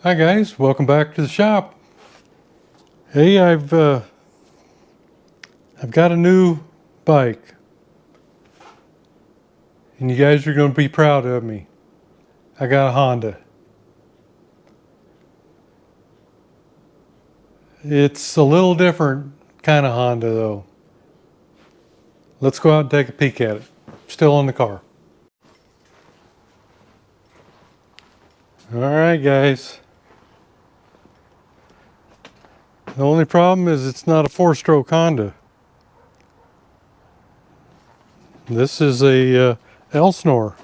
Hi guys, welcome back to the shop. Hey, I've got a new bike, and you guys are going to be proud of me. I got a Honda. It's a little different kind of Honda though. Let's go out and take a peek at it. Still in the car. All right, guys. The only problem is it's not a four-stroke Honda. This is a Elsinore.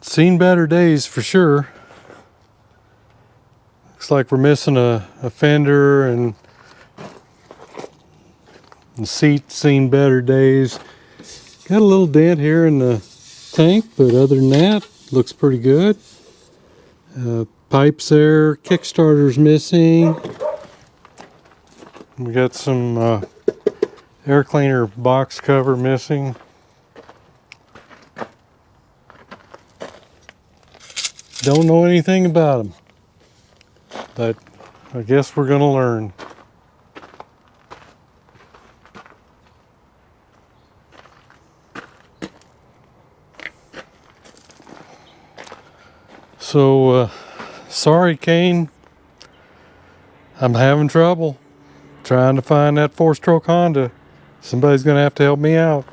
Seen better days for sure. Looks like we're missing a fender, and the seat's seen better days. Got a little dent here in the tank, but other than that, looks pretty good. Pipes there, Kickstarter's missing. We got some air cleaner box cover missing. Don't know anything about them, but I guess we're gonna learn. So, sorry, Kane. I'm having trouble trying to find that four-stroke Honda. Somebody's gonna have to help me out.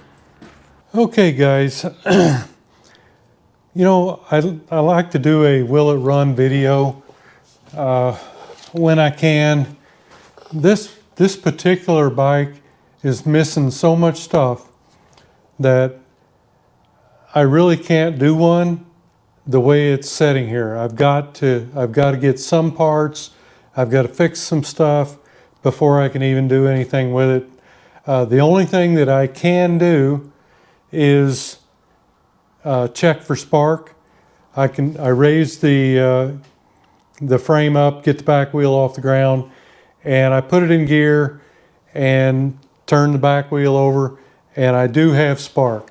Okay, guys. You know, I like to do a will it run video when I can. This particular bike is missing so much stuff that I really can't do one the way it's sitting here. I've got to get some parts. I've got to fix some stuff before I can even do anything with it. The only thing that I can do is check for spark. I raise the frame up, get the back wheel off the ground, and I put it in gear and turn the back wheel over, and I do have spark.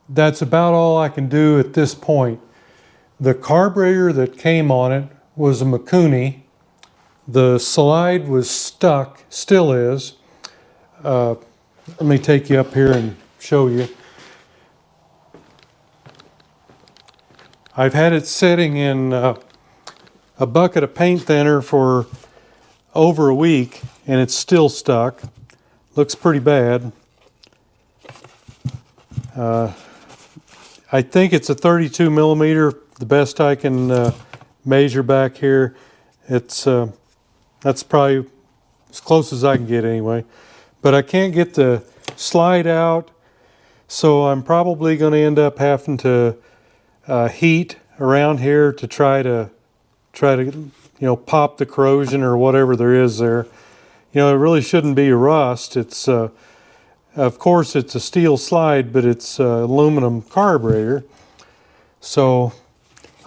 That's about all I can do at this point. The carburetor that came on it was a Mikuni. The slide was stuck, still is. Let me take you up here and show you. I've had it sitting in a bucket of paint thinner for over a week, and it's still stuck. Looks pretty bad. I think it's a 32 millimeter, the best I can measure back here. It's that's probably as close as I can get anyway. But I can't get the slide out, so I'm probably going to end up having to heat around here to try to pop the corrosion or whatever there is there. You know, it really shouldn't be a rust. It's of course it's a steel slide, but it's aluminum carburetor. So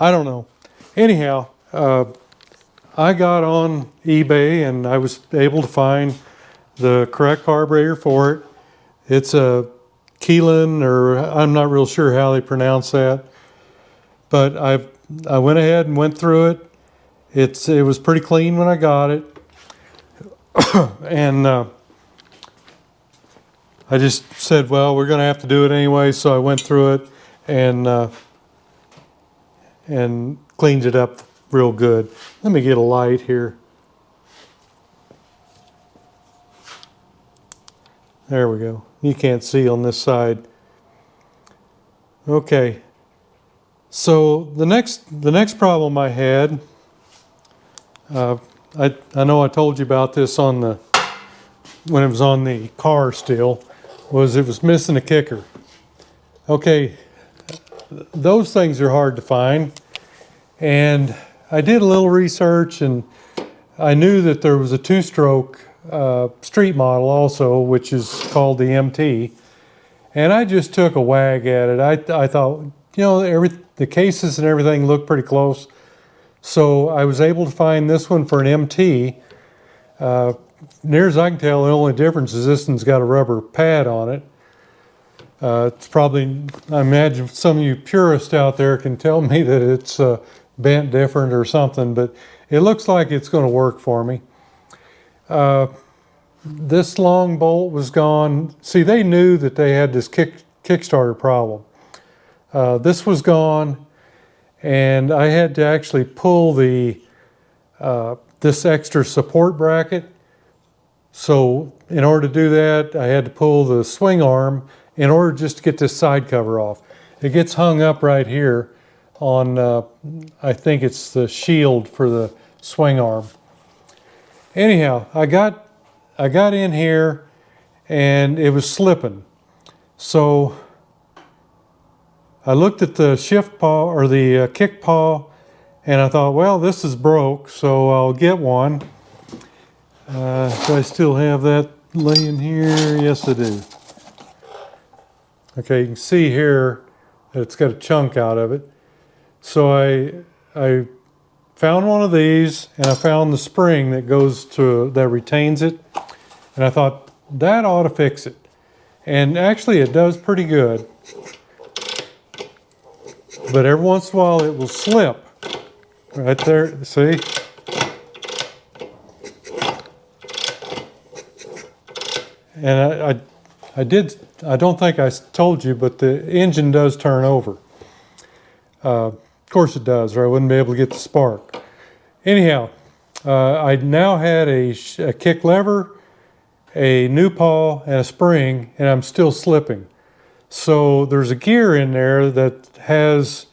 I don't know. Anyhow, I got on eBay and I was able to find the correct carburetor for it. It's a Keelan, or I'm not real sure how they pronounce that. But I went ahead and went through it. It was pretty clean when I got it. And I just said, well, we're going to have to do it anyway. So I went through it and cleaned it up real good. Let me get a light here. There we go. You can't see on this side. Okay. So the next problem I had, I know I told you about this when it was on the car still, was it was missing a kicker. Okay, those things are hard to find, and I did a little research and I knew that there was a two-stroke street model also, which is called the MT, and I just took a wag at it. I thought, you know, the cases and everything look pretty close, so I was able to find this one for an MT. Near as I can tell, the only difference is this one's got a rubber pad on it. It's probably, I imagine some of you purists out there can tell me that it's bent different or something, but it looks like it's going to work for me. This long bolt was gone. See, they knew that they had this Kickstarter problem. This was gone, and I had to actually pull the this extra support bracket. So in order to do that, I had to pull the swing arm in order just to get this side cover off. It gets hung up right here on, I think it's the shield for the swing arm. Anyhow, I got in here and it was slipping. So I looked at the shift paw or the kick paw, and I thought, well, this is broke, so I'll get one. Do I still have that laying here? Yes, I do. Okay, you can see here that it's got a chunk out of it. So I found one of these, and I found the spring that retains it, and I thought that ought to fix it. And actually, it does pretty good. But every once in a while, it will slip. Right there, see? And I don't think I told you, but the engine does turn over. Of course it does, or I wouldn't be able to get the spark. Anyhow, I now had a kick lever, a new paw, and a spring, and I'm still slipping. So there's a gear in there that has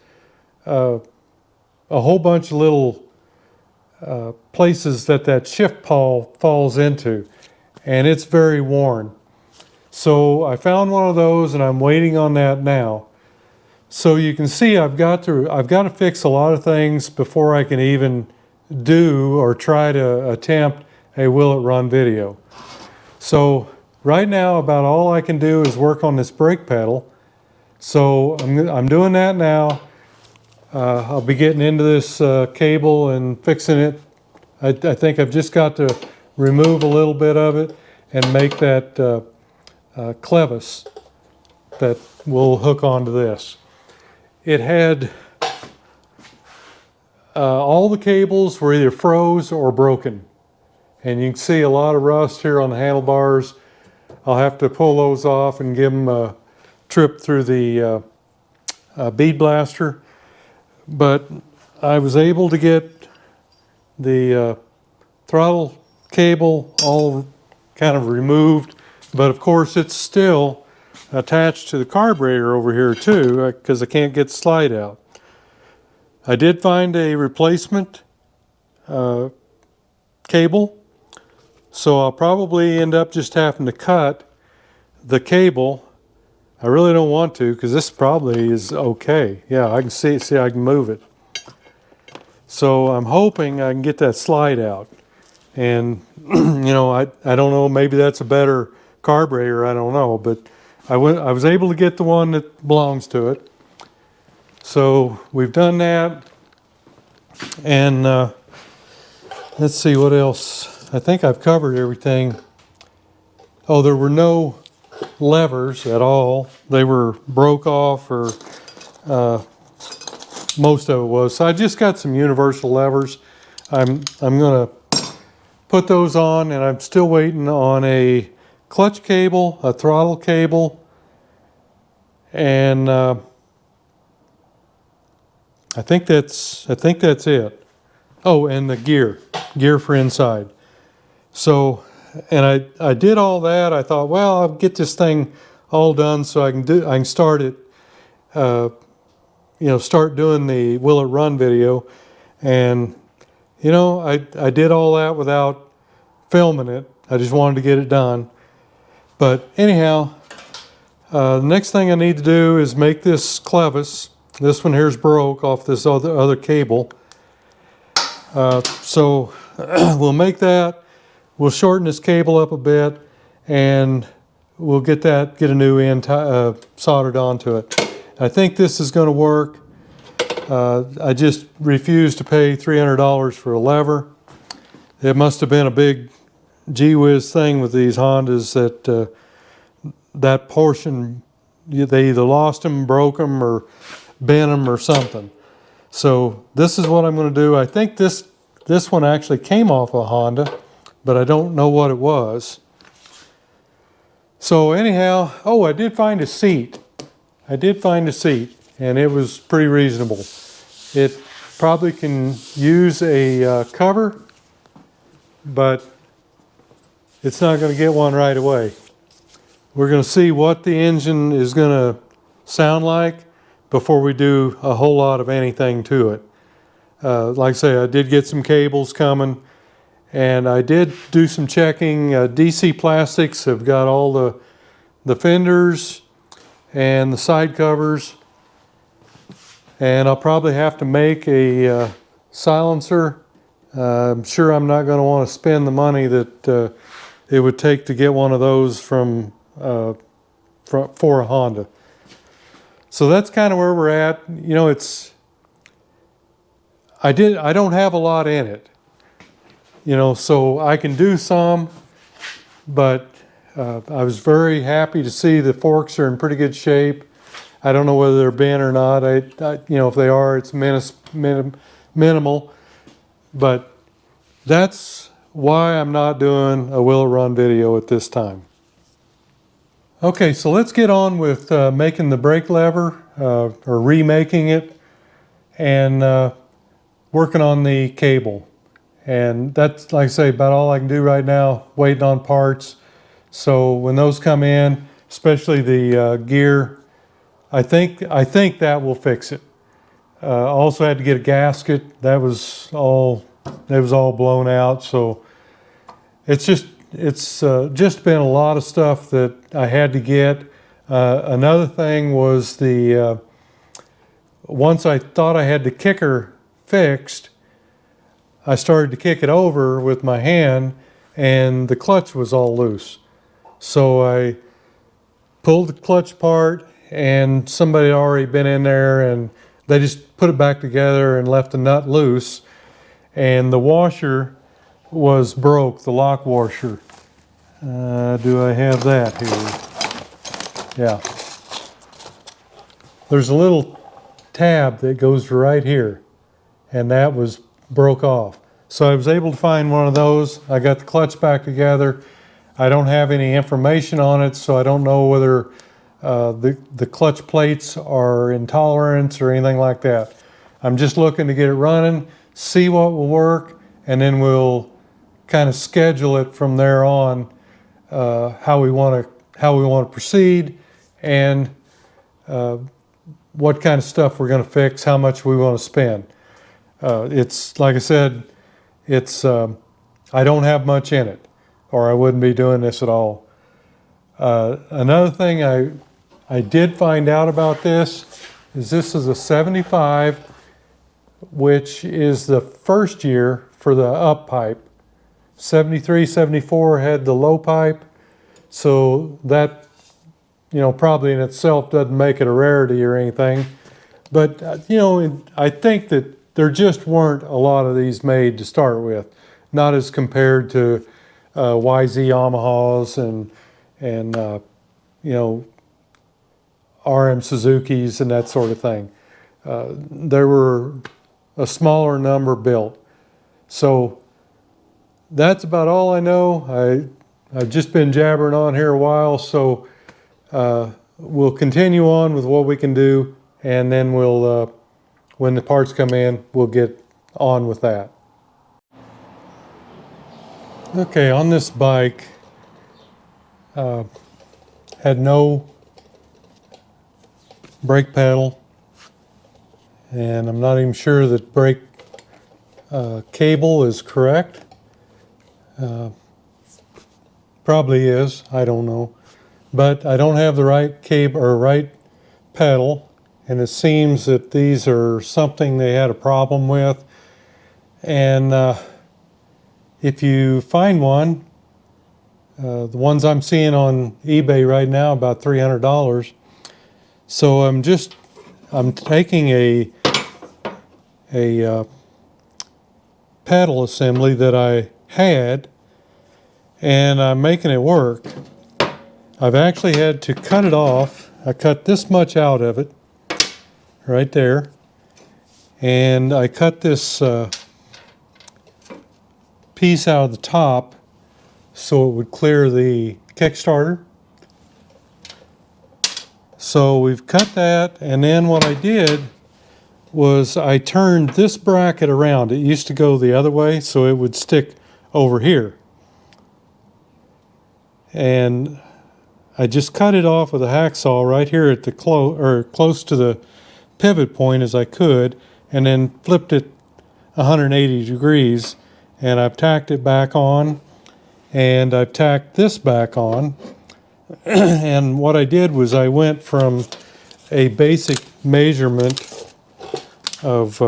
a whole bunch of little places that shift paw falls into, and it's very worn. So I found one of those, and I'm waiting on that now. So you can see I've got to fix a lot of things before I can even do or try to attempt a will it run video. So right now about all I can do is work on this brake pedal. So I'm doing that now. I'll be getting into this cable and fixing it. I think I've just got to remove a little bit of it and make that clevis that will hook onto this. It had all the cables were either froze or broken, and you can see a lot of rust here on the handlebars. I'll have to pull those off and give them a trip through the bead blaster. But I was able to get the throttle cable all kind of removed, but of course it's still attached to the carburetor over here too, because I can't get the slide out. I did find a replacement cable, so I'll probably end up just having to cut the cable. I really don't want to, because this probably is okay. Yeah, I can see I can move it. So I'm hoping I can get that slide out. And you know, I don't know, maybe that's a better carburetor, I don't know, but I was able to get the one that belongs to it. So we've done that. And let's see what else. I think I've covered everything. Oh, there were no levers at all. They were broke off, or most of it was. So I just got some universal levers. I'm gonna put those on, and I'm still waiting on a clutch cable, a throttle cable, and I think that's it. Oh, and the gear for inside. So, and I did all that. I thought, well, I'll get this thing all done so I can start it. Start doing the will it run video, and you know, I did all that without filming it. I just wanted to get it done. But anyhow, the next thing I need to do is make this clevis. This one here's broke off this other cable. So we'll make that. We'll shorten this cable up a bit, and we'll get a new end soldered onto it. I think this is going to work. I just refused to pay $300 for a lever. It must have been a big gee whiz thing with these Hondas that that portion they either lost them, broke them, or bent them or something. So this is what I'm going to do. I think this one actually came off a Honda, but I don't know what it was. So anyhow, oh, I did find a seat. I did find a seat, and it was pretty reasonable. It probably can use a cover, but it's not going to get one right away. We're going to see what the engine is going to sound like before we do a whole lot of anything to it. Like I say, I did get some cables coming, and I did do some checking. DC Plastics have got all the fenders and the side covers, and I'll probably have to make a silencer. I'm sure I'm not going to want to spend the money that it would take to get one of those for a Honda. So that's kind of where we're at. You know, I don't have a lot in it, you know, so I can do some, but I was very happy to see the forks are in pretty good shape. I don't know whether they're bent or not. You know, if they are, it's minimal, but that's why I'm not doing a Will It Run video at this time. Okay, so let's get on with making the brake lever, or remaking it, and working on the cable. And that's, like I say, about all I can do right now, waiting on parts. So when those come in, especially the gear, I think that will fix it. Also had to get a gasket. That was all blown out. So it's just been a lot of stuff that I had to get. Another thing was once I thought I had the kicker fixed, I started to kick it over with my hand, and the clutch was all loose. So I pulled the clutch apart, and somebody had already been in there, and they just put it back together and left the nut loose. And the washer was broke, the lock washer. Do I have that here? Yeah. There's a little tab that goes right here, and that was broke off. So I was able to find one of those. I got the clutch back together. I don't have any information on it, so I don't know whether the clutch plates are in tolerance or anything like that. I'm just looking to get it running, see what will work, and then we'll kind of schedule it from there on, how we want to proceed, and what kind of stuff we're going to fix, how much we want to spend. It's like I said, I don't have much in it, or I wouldn't be doing this at all. Another thing I did find out about this is a 75, which is the first year for the up pipe. 73, 74 had the low pipe, so that, you know, probably in itself doesn't make it a rarity or anything. But, you know, I think that there just weren't a lot of these made to start with, not as compared to YZ Yamahas and you know, RM Suzukis and that sort of thing. There were a smaller number built. So that's about all I know. I've just been jabbering on here a while, so we'll continue on with what we can do, and then we'll, when the parts come in, we'll get on with that. Okay, on this bike, had no brake pedal, and I'm not even sure that brake cable is correct. Probably is, I don't know. But I don't have the right cable or right pedal, and it seems that these are something they had a problem with. And if you find one, the ones I'm seeing on eBay right now, about $300. So I'm taking a pedal assembly that I had, and I'm making it work. I've actually had to cut it off. I cut this much out of it, right there. And I cut this piece out of the top so it would clear the Kickstarter. So we've cut that, and then what I did was I turned this bracket around. It used to go the other way, so it would stick over here. And I just cut it off with a hacksaw right here at the close to the pivot point as I could, and then flipped it 180 degrees, and I've tacked it back on, and I've tacked this back on. And what I did was I went from a basic measurement of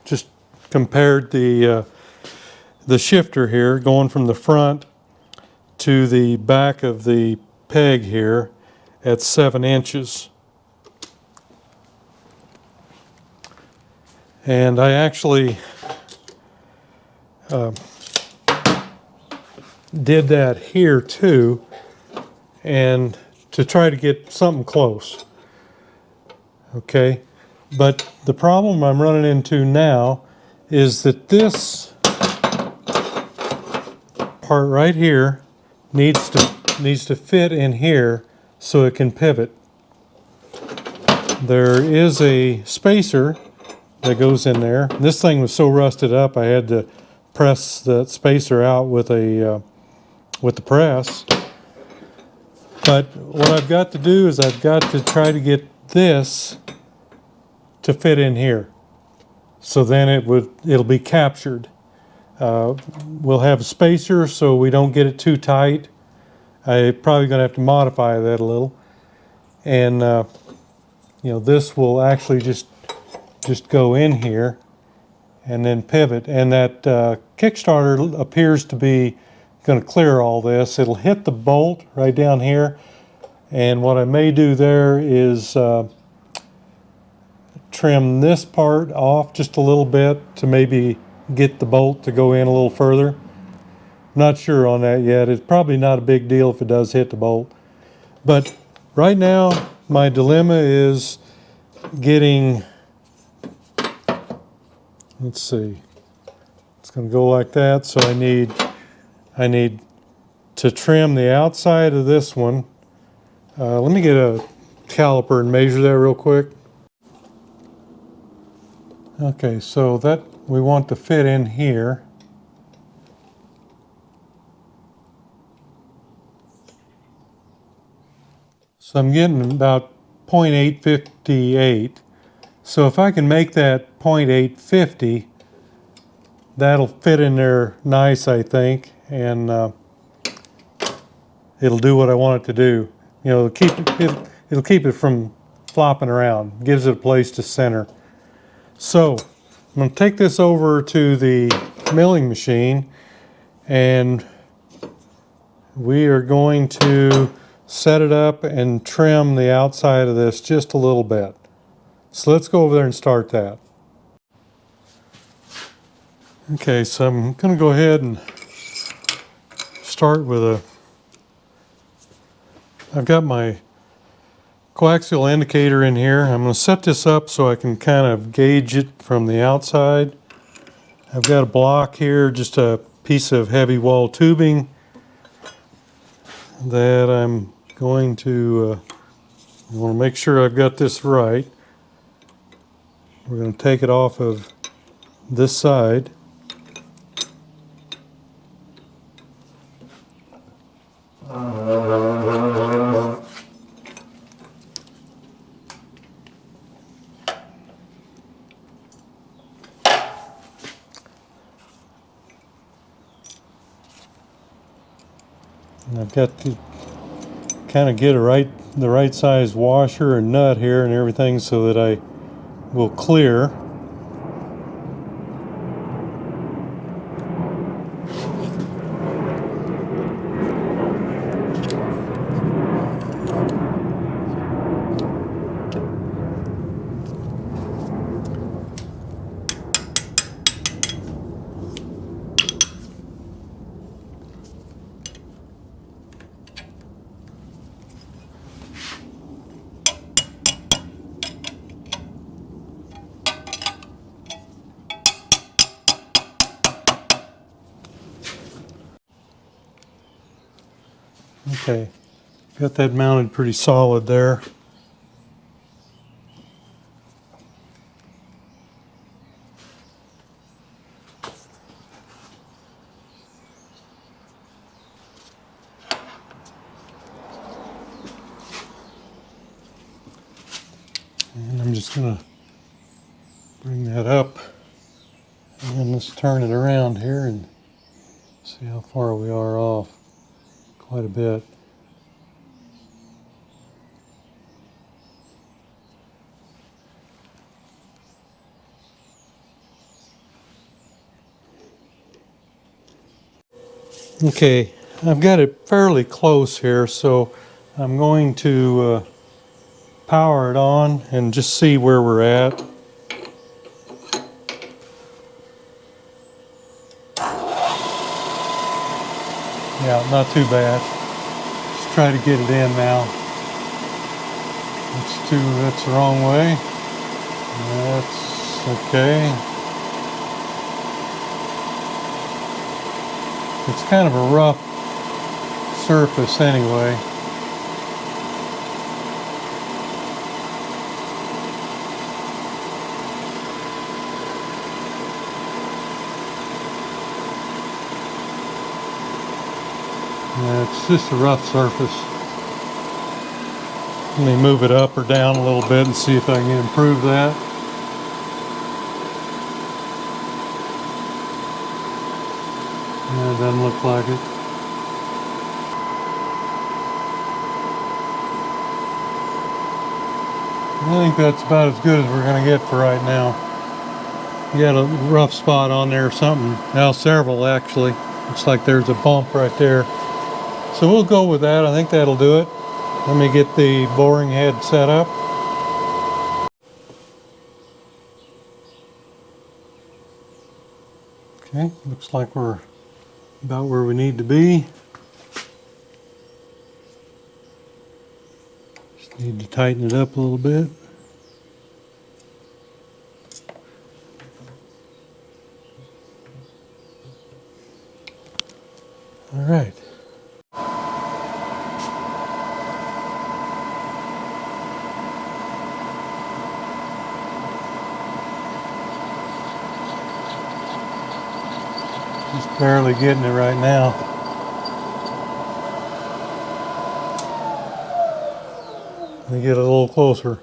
just compared the shifter here going from the front to the back of the peg here at 7 inches. And I actually did that here too, and to try to get something close. Okay, but the problem I'm running into now is that this part right here needs to fit in here so it can pivot. There is a spacer that goes in there. This thing was so rusted up I had to press the spacer out with the press. But what I've got to do is I've got to try to get this to fit in here. So then it'll be captured. We'll have a spacer so we don't get it too tight. I'm probably going to have to modify that a little. And this will actually just go in here and then pivot. And that Kickstarter appears to be going to clear all this. It'll hit the bolt right down here. And what I may do there is trim this part off just a little bit to maybe get the bolt to go in a little further. Not sure on that yet. It's probably not a big deal if it does hit the bolt. But right now, my dilemma is getting, let's see, it's going to go like that. So I need to trim the outside of this one. Let me get a caliper and measure that real quick. Okay, so that we want to fit in here. So I'm getting about 0.858. So if I can make that 0.850, that'll fit in there nice, I think, and it'll do what I want it to do. It'll keep it from flopping around. Gives it a place to center. So I'm going to take this over to the milling machine, and we are going to set it up and trim the outside of this just a little bit. So let's go over there and start that. Okay, so I'm going to go ahead and start with I've got my coaxial indicator in here. I'm going to set this up so I can kind of gauge it from the outside. I've got a block here, just a piece of heavy wall tubing that I'm going to, I want to make sure I've got this right. We're going to take it off of this side. And I've got to kind of get the right size washer and nut here and everything so that I will clear. Okay, got that mounted pretty solid there. And I'm just gonna bring that up and then let's turn it around here and see how far we are off. Quite a bit. Okay, I've got it fairly close here, so I'm going to power it on and just see where we're at. Yeah, not too bad. Let's try to get it in now. That's the wrong way. That's okay. It's kind of a rough surface anyway. Yeah, it's just a rough surface. Let me move it up or down a little bit and see if I can improve that. Yeah, it doesn't look like it. I think that's about as good as we're going to get for right now. You got a rough spot on there or something. Now several actually. Looks like there's a bump right there. So we'll go with that. I think that'll do it. Let me get the boring head set up. Okay, looks like we're about where we need to be. Just need to tighten it up a little bit. All right. Just barely getting it right now. Let me get a little closer.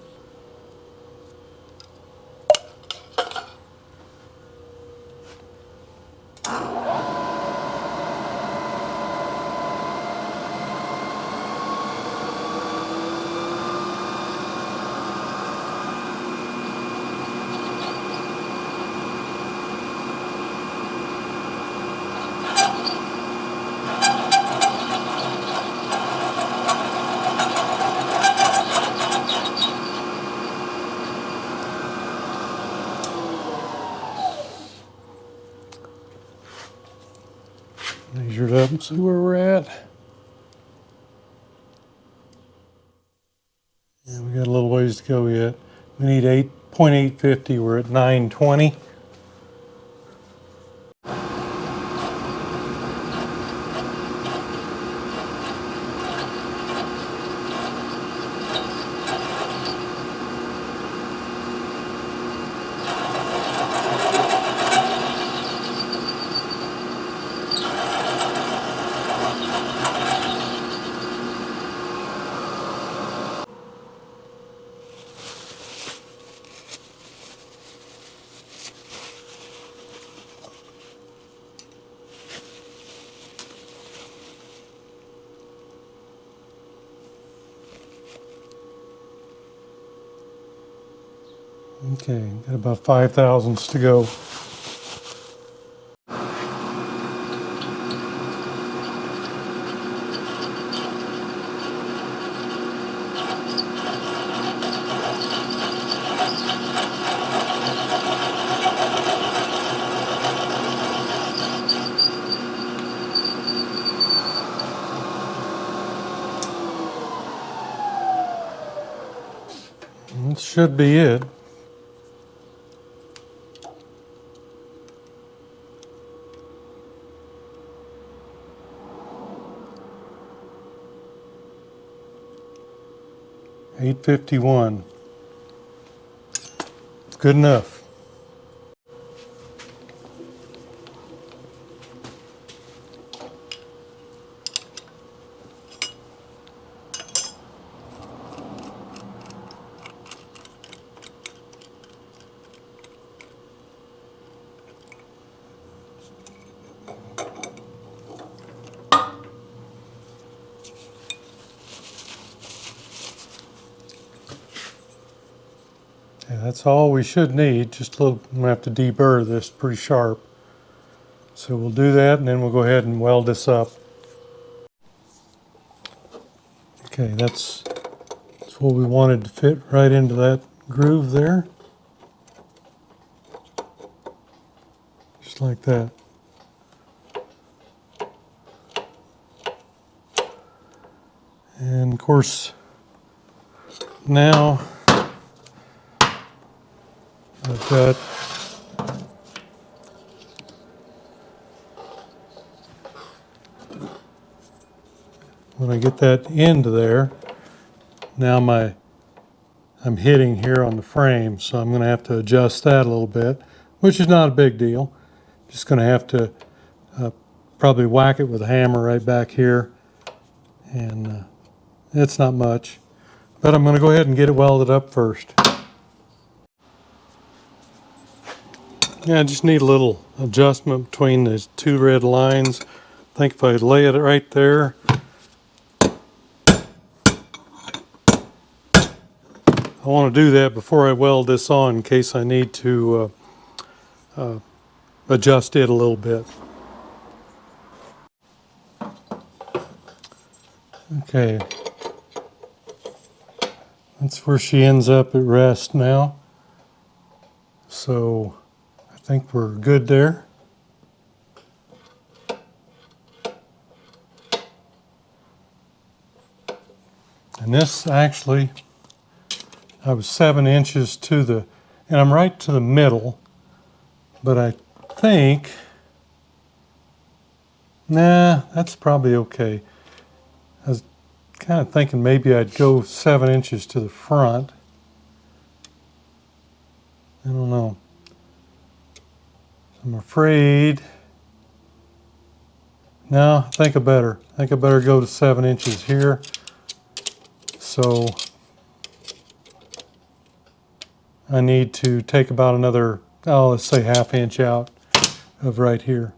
Measure it up and see where we're at. Yeah, we got a little ways to go yet. We need 8.850. We're at 920. Okay, got about 5 thousandths to go. That should be it. 851. Good enough. Yeah, that's all we should need. Just a little, I'm gonna have to deburr this pretty sharp. So we'll do that and then we'll go ahead and weld this up. Okay, that's what we wanted to fit right into that groove there. Just like that. And of course, now I've got when I get that end there, now I'm hitting here on the frame, so I'm going to have to adjust that a little bit, which is not a big deal. Just going to have to probably whack it with a hammer right back here, and it's not much. But I'm going to go ahead and get it welded up first. Yeah, I just need a little adjustment between these two red lines. I think if I lay it right there, I want to do that before I weld this on in case I need to adjust it a little bit. Okay, that's where she ends up at rest now. So I think we're good there. And this actually, I was 7 inches to the, and I'm right to the middle, but I think, nah, that's probably okay. I was kind of thinking maybe I'd go 7 inches to the front. I don't know. I'm afraid. No, I think I better go to 7 inches here. So I need to take about another, oh, let's say ½ inch out of right here.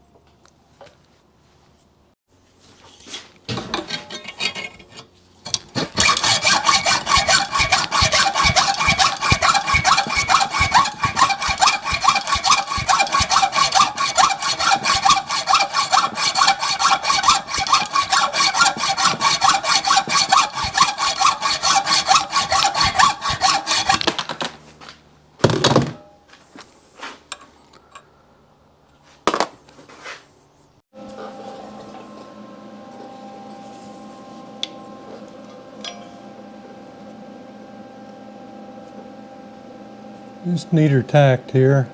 Just need her tacked here.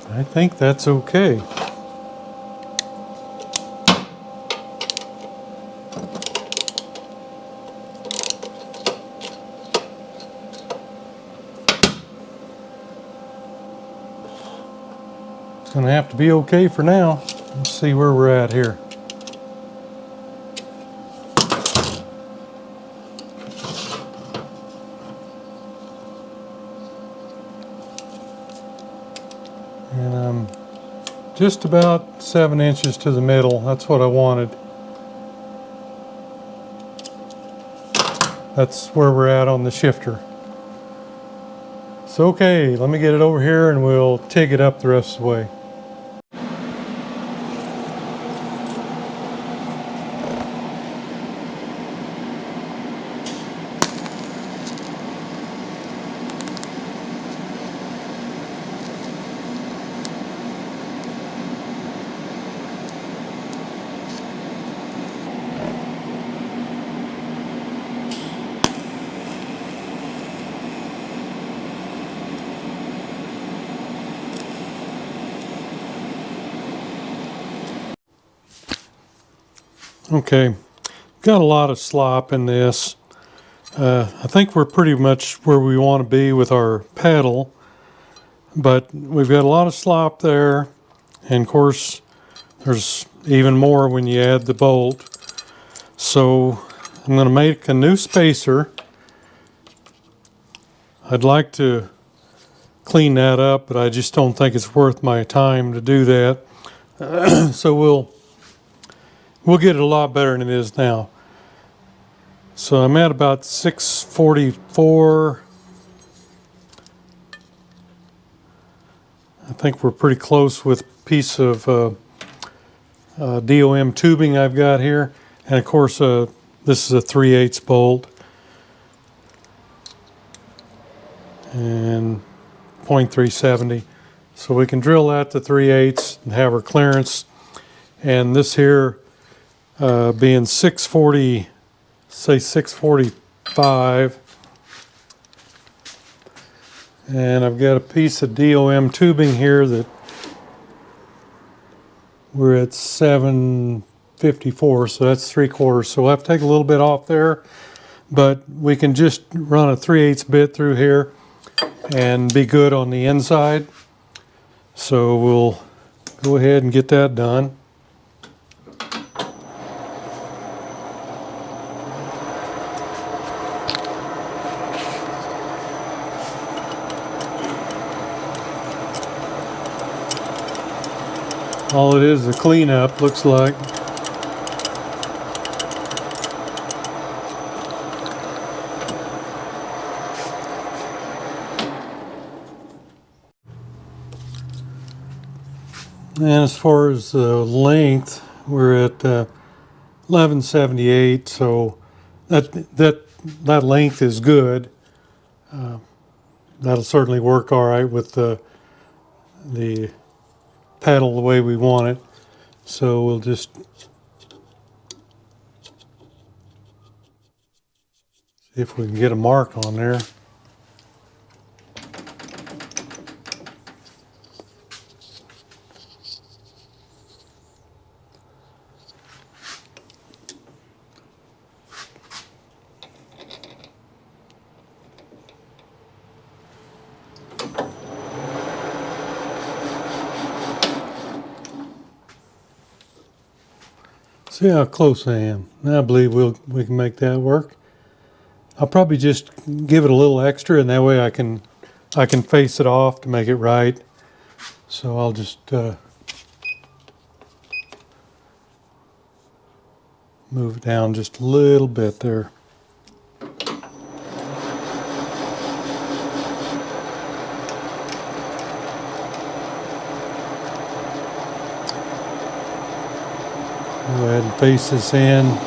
I think that's okay. It's going to have to be okay for now. Let's see where we're at here. And I'm just about 7 inches to the middle. That's what I wanted. That's where we're at on the shifter. So okay, let me get it over here and we'll TIG it up the rest of the way. Okay, got a lot of slop in this. I think we're pretty much where we want to be with our pedal, but we've got a lot of slop there, and of course there's even more when you add the bolt. So I'm going to make a new spacer. I'd like to clean that up, but I just don't think it's worth my time to do that. So we'll get it a lot better than it is now. So I'm at about 644. I think we're pretty close with a piece of DOM tubing I've got here. And of course, this is a 3/8 bolt. And 0.370. So we can drill that to 3/8 and have our clearance. And this here being 640, say 645. And I've got a piece of DOM tubing here that we're at 754, so that's 3/4. So we'll have to take a little bit off there, but we can just run a 3/8 bit through here and be good on the inside. So we'll go ahead and get that done. All it is a cleanup, looks like. And as far as the length, we're at 1178, so that length is good. That'll certainly work all right with the pedal the way we want it. So we'll just see if we can get a mark on there. See how close I am. I believe we can make that work. I'll probably just give it a little extra, and that way I can face it off to make it right. So I'll just move it down just a little bit there. Go ahead and face this in.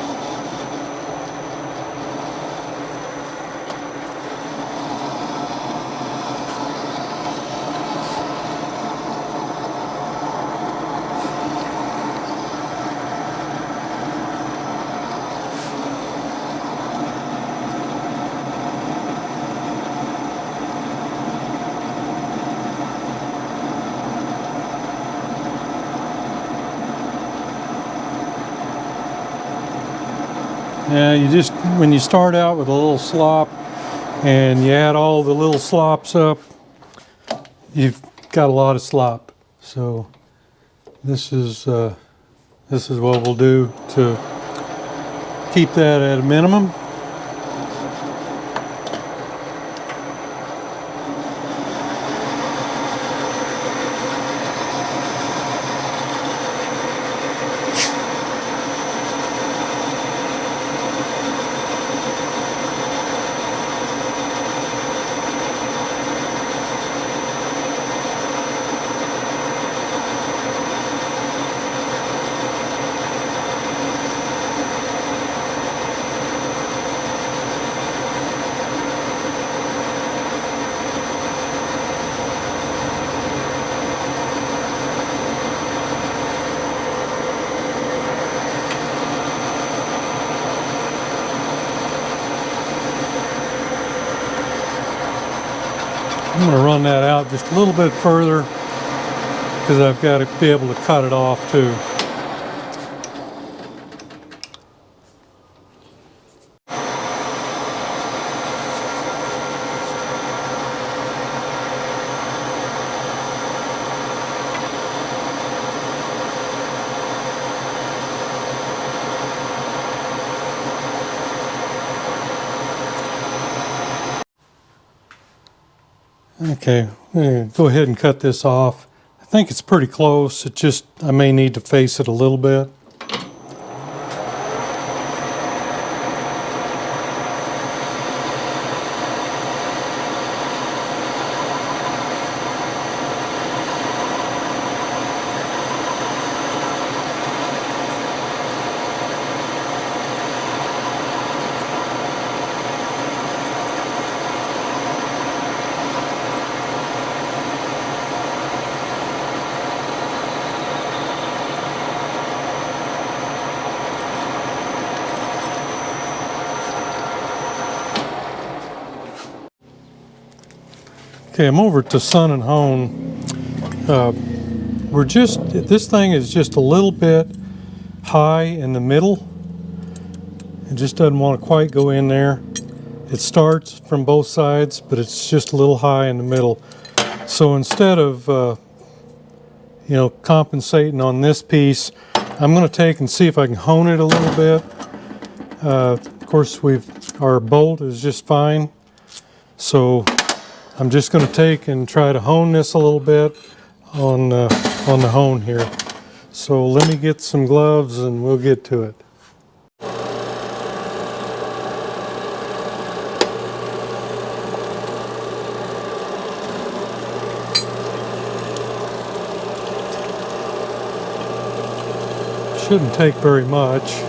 Yeah, when you start out with a little slop and you add all the little slops up, you've got a lot of slop. So this is what we'll do to keep that at a minimum. I'm going to run that out just a little bit further because I've got to be able to cut it off too. Okay, I'm gonna go ahead and cut this off. I think it's pretty close. It just, I may need to face it a little bit. Okay, I'm over to Sun and Hone. This thing is just a little bit high in the middle. It just doesn't want to quite go in there. It starts from both sides, but it's just a little high in the middle. So instead of, compensating on this piece, I'm going to take and see if I can hone it a little bit. Of course, our bolt is just fine. So I'm just going to take and try to hone this a little bit on the hone here. So let me get some gloves and we'll get to it. Shouldn't take very much.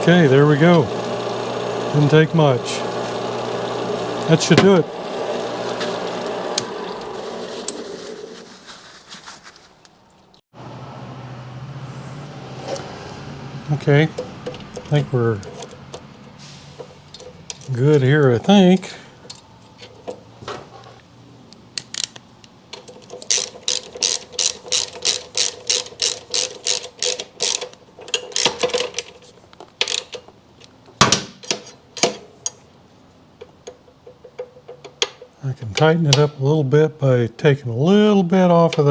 Okay, there we go. Didn't take much. That should do it. Okay, I think we're good here, I think. I can tighten it up a little bit by taking a little bit off of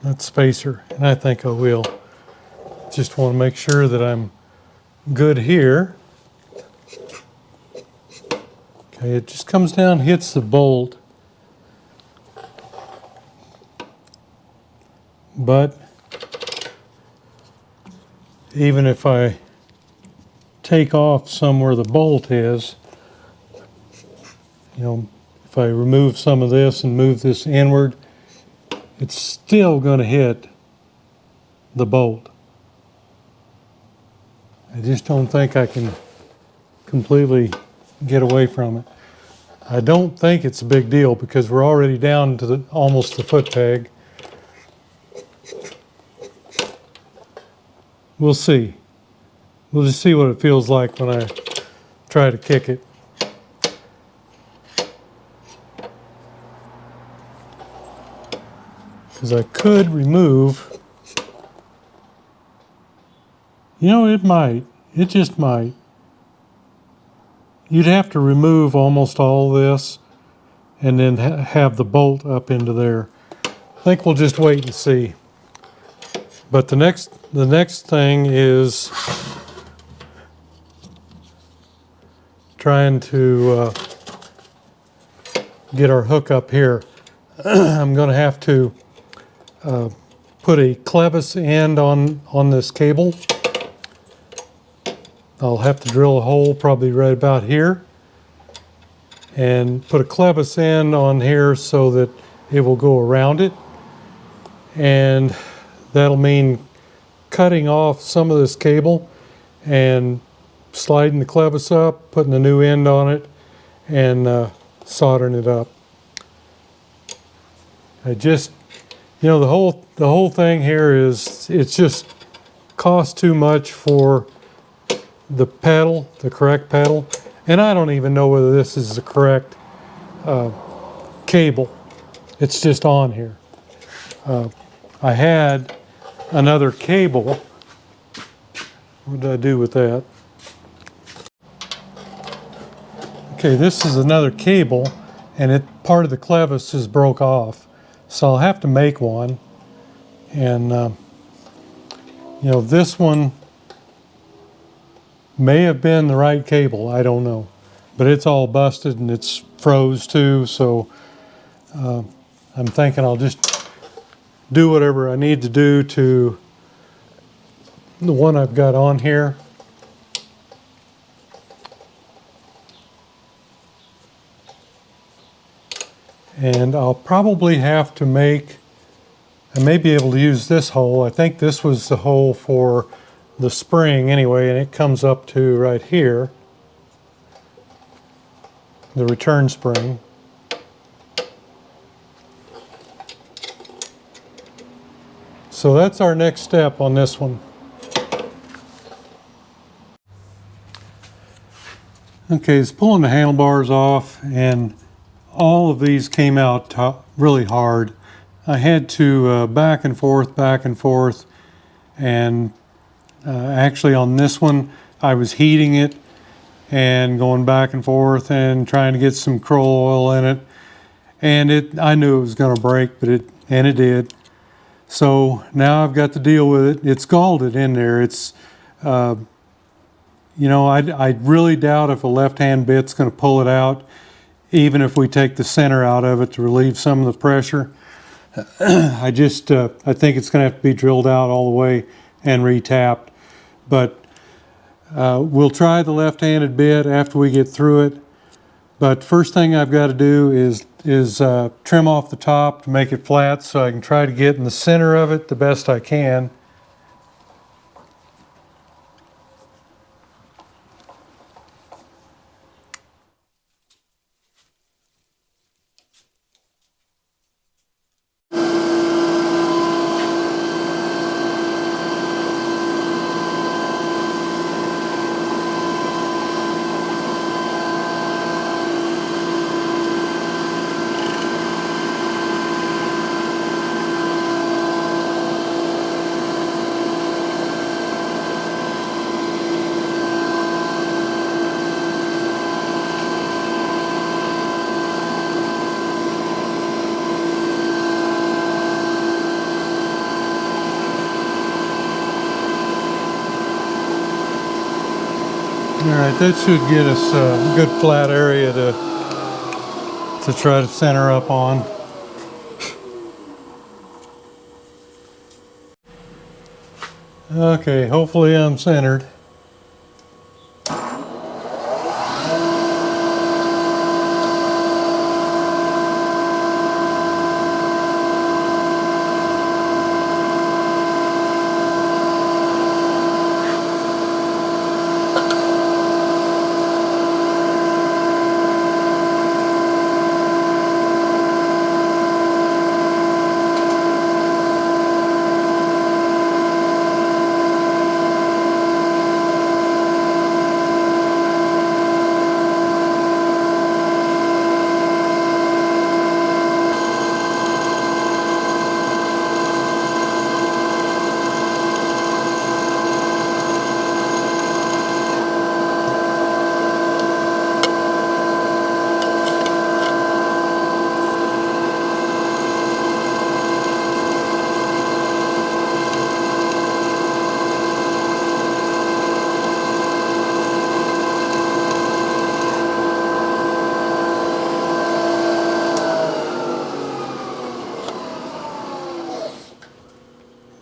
that spacer, and I think I will. Just want to make sure that I'm good here. Okay, it just comes down, hits the bolt. But even if I take off somewhere the bolt is, if I remove some of this and move this inward, it's still going to hit the bolt. I just don't think I can completely get away from it. I don't think it's a big deal because we're already down to almost the foot peg. We'll see. We'll just see what it feels like when I try to kick it. Because I could remove, it might. It just might. You'd have to remove almost all this and then have the bolt up into there. I think we'll just wait and see. But the next thing is trying to get our hook up here. I'm going to have to put a clevis end on this cable. I'll have to drill a hole probably right about here and put a clevis end on here so that it will go around it. And that'll mean cutting off some of this cable and sliding the clevis up, putting a new end on it, and soldering it up. I just, you know, the whole thing here is it's just cost too much for the pedal, the correct pedal, and I don't even know whether this is the correct cable. It's just on here. I had another cable. What did I do with that? Okay, this is another cable, and part of the clevis is broke off, so I'll have to make one. And you know, this one may have been the right cable, I don't know, but it's all busted and it's froze too, so I'm thinking I'll just do whatever I need to do to the one I've got on here. And I'll probably have to I may be able to use this hole. I think this was the hole for the spring anyway, and it comes up to right here, the return spring. So that's our next step on this one. Okay, it's pulling the handlebars off, and all of these came out really hard. I had to back and forth, and actually on this one I was heating it and going back and forth and trying to get some Kroll oil in it, and I knew it was going to break, but it did. So now I've got to deal with it. It's scalded in there. It's you know, I really doubt if a left-hand bit's going to pull it out, even if we take the center out of it to relieve some of the pressure. I think it's going to have to be drilled out all the way and retapped. But we'll try the left-handed bit after we get through it. But first thing I've got to do is trim off the top to make it flat so I can try to get in the center of it the best I can. All right, that should get us a good flat area to try to center up on. Okay, hopefully I'm centered.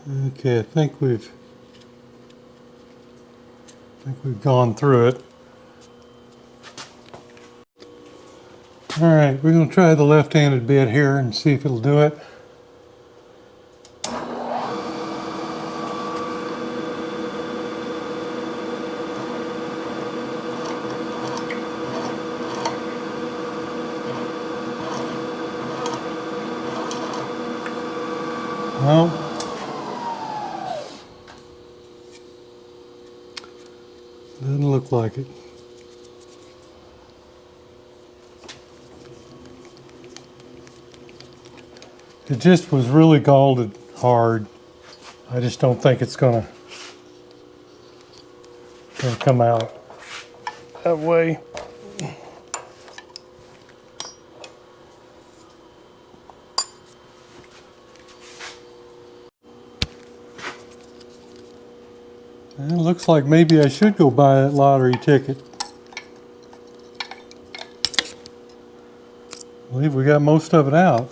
Okay, I think we've gone through it. All right, we're going to try the left-handed bit here and see if it'll do it. No. Doesn't look like it. It just was really galled hard. I just don't think it's gonna come out that way. And it looks like maybe I should go buy that lottery ticket. I believe we got most of it out.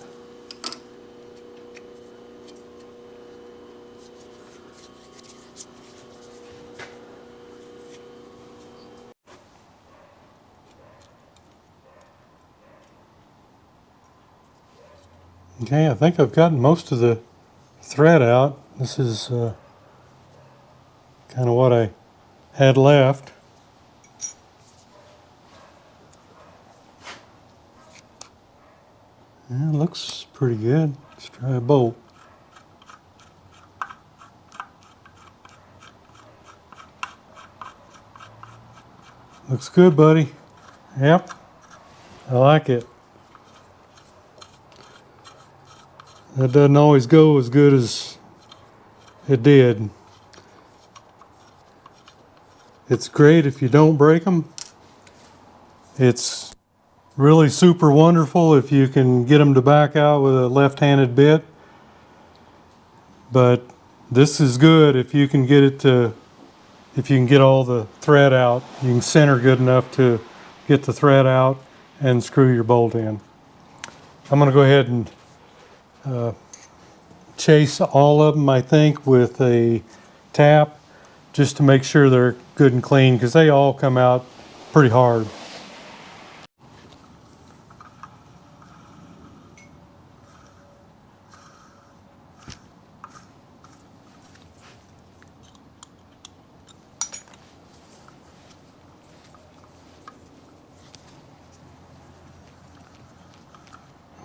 Okay, I think I've gotten most of the thread out. This is kind of what I had left. Yeah, it looks pretty good. Let's try a bolt. Looks good, buddy. Yep, I like it. That doesn't always go as good as it did. It's great if you don't break them. It's really super wonderful if you can get them to back out with a left-handed bit. But this is good if you can get it to, if you can get all the thread out. You can center good enough to get the thread out and screw your bolt in. I'm going to go ahead and chase all of them, I think, with a tap just to make sure they're good and clean, because they all come out pretty hard.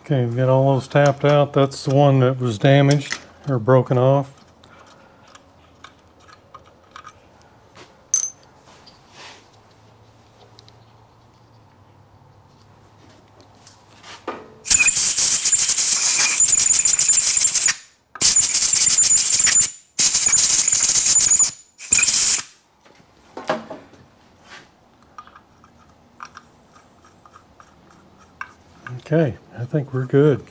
Okay, we got all those tapped out. That's the one that was damaged or broken off. Okay, I think we're good.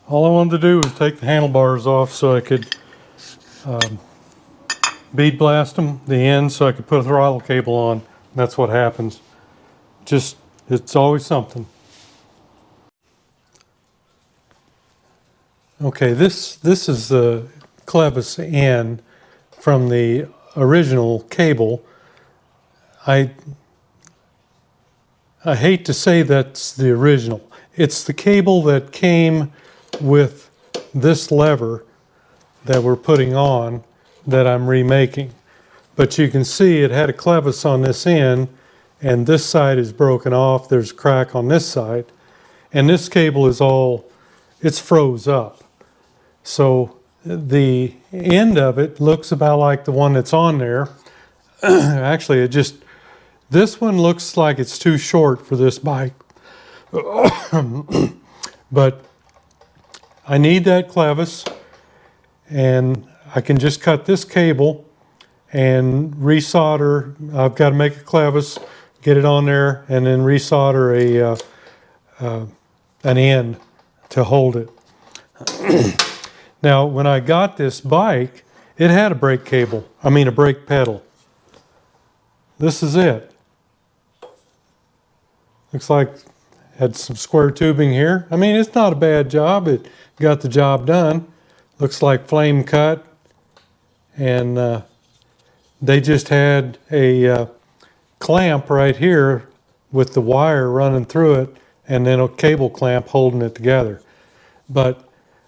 All I wanted to do was take the handlebars off so I could bead blast them, the ends, so I could put a throttle cable on. That's what happens. Just, it's always something. Okay, this is the clevis end from the original cable. I hate to say that's the original. It's the cable that came with this lever that we're putting on that I'm remaking. But you can see it had a clevis on this end, and this side is broken off. There's a crack on this side. And this cable is all, it's froze up. So the end of it looks about like the one that's on there. Actually, it just, this one looks like it's too short for this bike. But I need that clevis, and I can just cut this cable and resolder. I've got to make a clevis, get it on there, and then resolder an end to hold it. Now, when I got this bike, it had a brake cable. I mean, a brake pedal. This is it. Looks like it had some square tubing here. I mean, it's not a bad job. It got the job done. Looks like flame cut, and they just had a clamp right here with the wire running through it, and then a cable clamp holding it together. But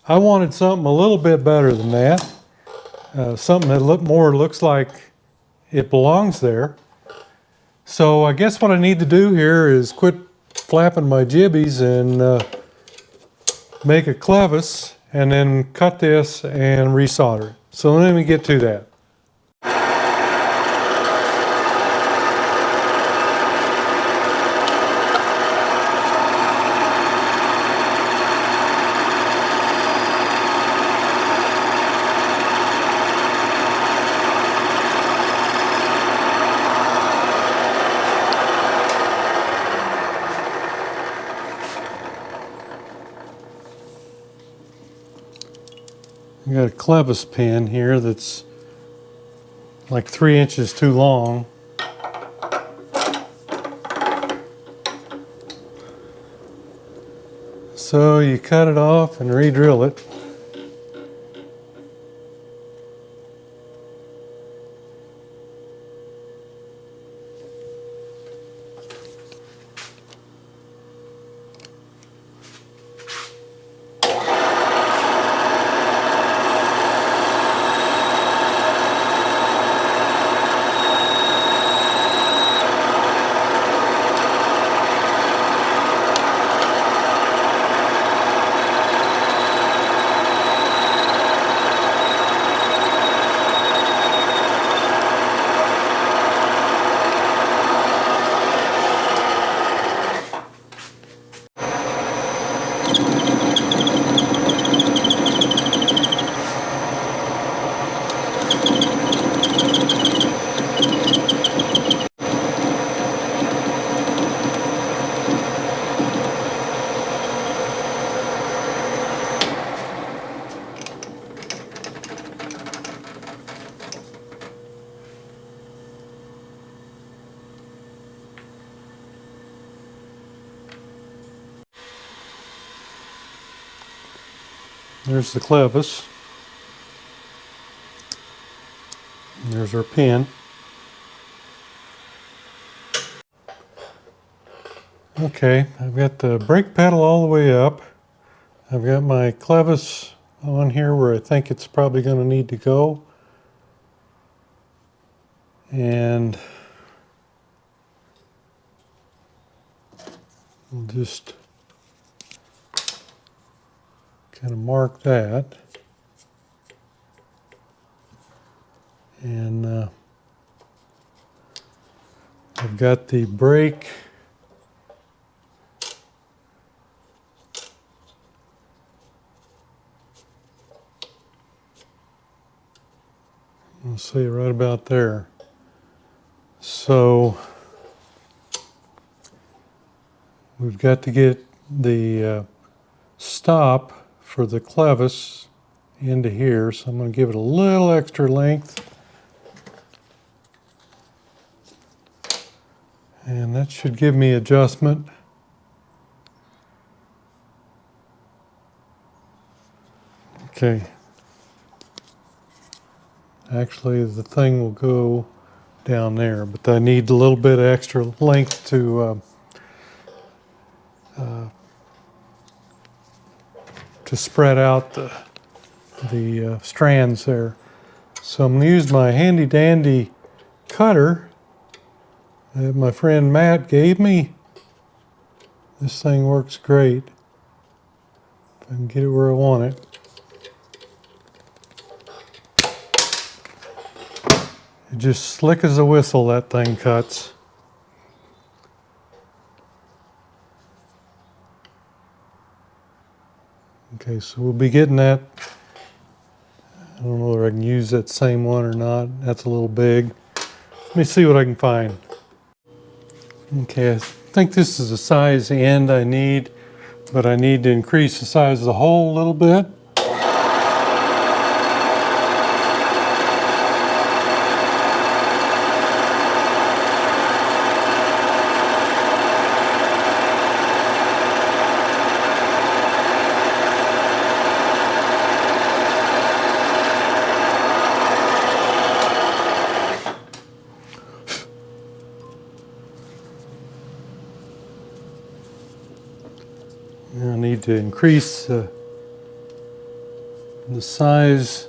I wanted something a little bit better than that. Something that looks like it belongs there. So I guess what I need to do here is quit flapping my jibbies and make a clevis, and then cut this and resolder it. So let me get to that. I got a clevis pin here that's like 3 inches too long. So you cut it off and re-drill it. There's the clevis. And there's our pin. Okay, I've got the brake pedal all the way up. I've got my clevis on here where I think it's probably going to need to go. And we'll just kind of mark that. And I've got the brake I'll see right about there. So we've got to get the stop for the clevis into here, so I'm going to give it a little extra length. And that should give me adjustment. Okay. Actually, the thing will go down there, but I need a little bit of extra length to spread out the strands there. So I'm going to use my handy dandy cutter that my friend Matt gave me. This thing works great. If I can get it where I want it. It's just slick as a whistle, that thing cuts. Okay, so we'll be getting that. I don't know whether I can use that same one or not. That's a little big. Let me see what I can find. Okay, I think this is the size end I need, but I need to increase the size of the hole a little bit. I need to increase the size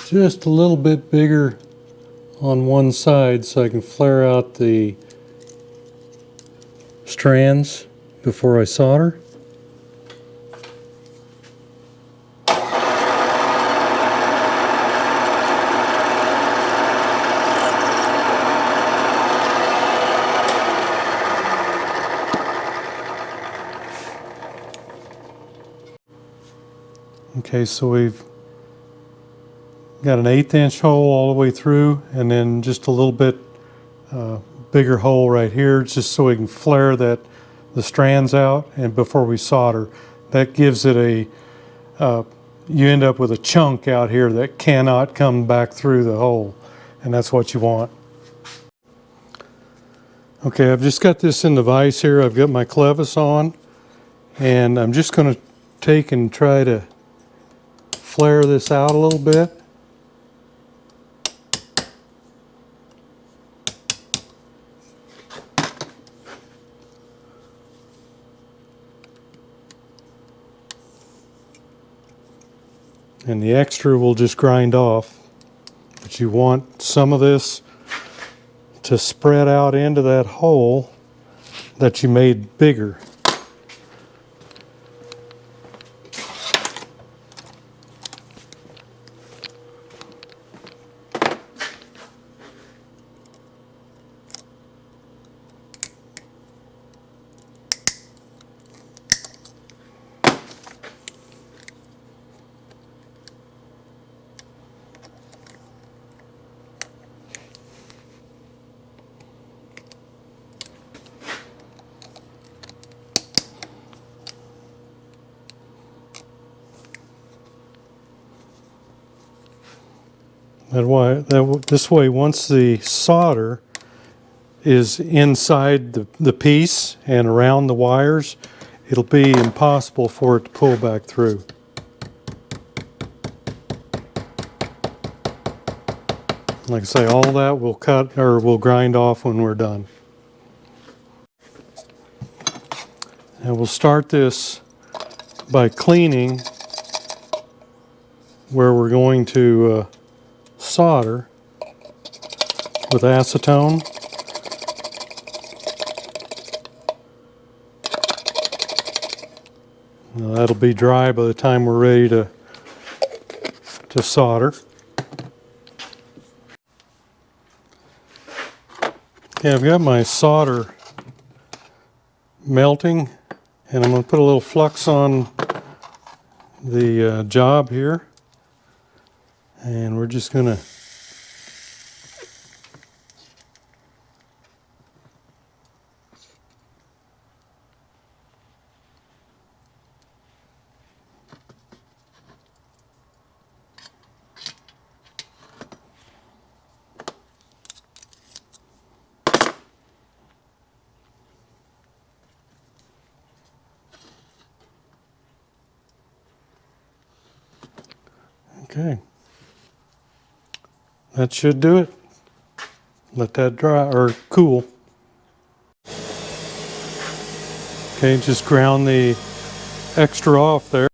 just a little bit bigger on one side so I can flare out the strands before I solder. Okay, so we've got an 1/8 inch hole all the way through, and then just a little bit bigger hole right here, just so we can flare the strands out and before we solder. That gives it a, you end up with a chunk out here that cannot come back through the hole, and that's what you want. Okay, I've just got this in the vise here. I've got my clevis on, and I'm just going to take and try to flare this out a little bit. And the extra will just grind off. But you want some of this to spread out into that hole that you made bigger. This way, once the solder is inside the piece and around the wires, it'll be impossible for it to pull back through. Like I say, all that will cut or will grind off when we're done. And we'll start this by cleaning where we're going to solder with acetone. Now, that'll be dry by the time we're ready to solder. Okay, I've got my solder melting, and I'm going to put a little flux on the job here, and we're just going to okay. That should do it. Let that dry or cool. Okay, just ground the extra off there.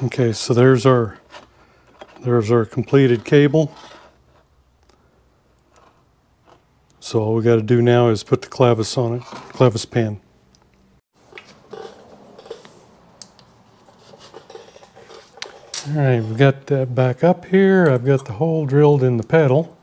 Okay, so there's our completed cable. So all we got to do now is put the clevis on it, clevis pin. All right, we've got that back up here. I've got the hole drilled in the pedal.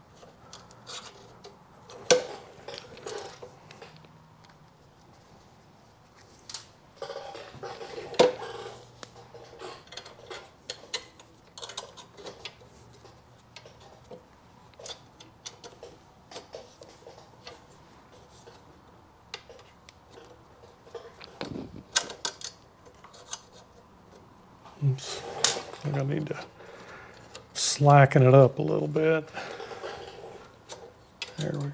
Oops. I think I need to slacken it up a little bit. There we go.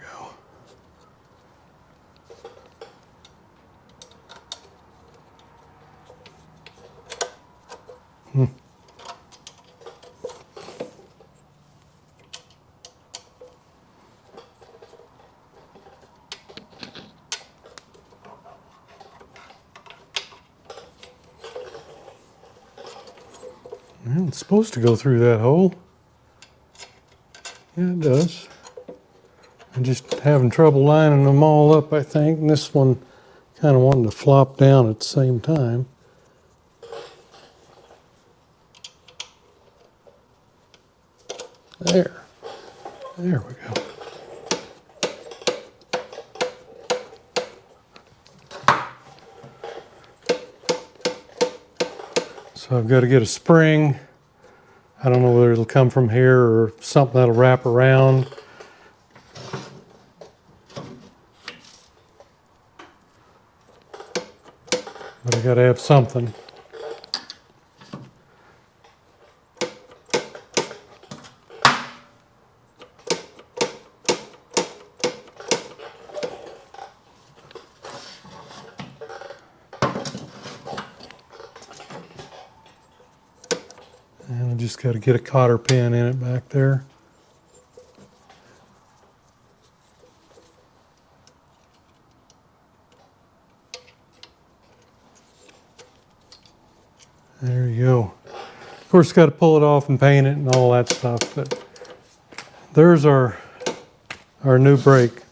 Well, it's supposed to go through that hole. Yeah, it does. I'm just having trouble lining them all up, I think. And this one kind of wanted to flop down at the same time. There. There we go. So I've got to get a spring. I don't know whether it'll come from here or something that'll wrap around. But I got to have something. And I just got to get a cotter pin in it back there. There you go. Of course, got to pull it off and paint it and all that stuff, but there's our new brake.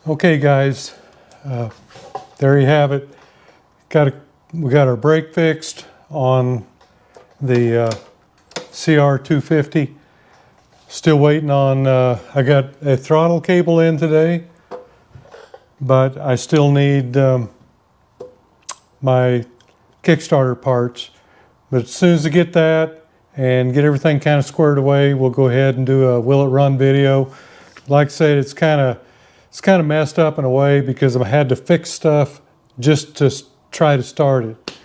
Okay, guys, there you have it. We got our brake fixed on the CR250. Still waiting on, I got a throttle cable in today, but I still need my Kickstarter parts. But as soon as I get that and get everything kind of squared away, we'll go ahead and do a will it run video. Like I said, it's kind of messed up in a way because I had to fix stuff just to try to start it.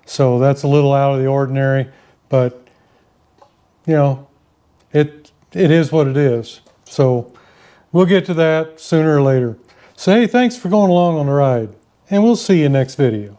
So that's a little out of the ordinary, but you know, it is what it is. So we'll get to that sooner or later. So hey, thanks for going along on the ride, and we'll see you next video.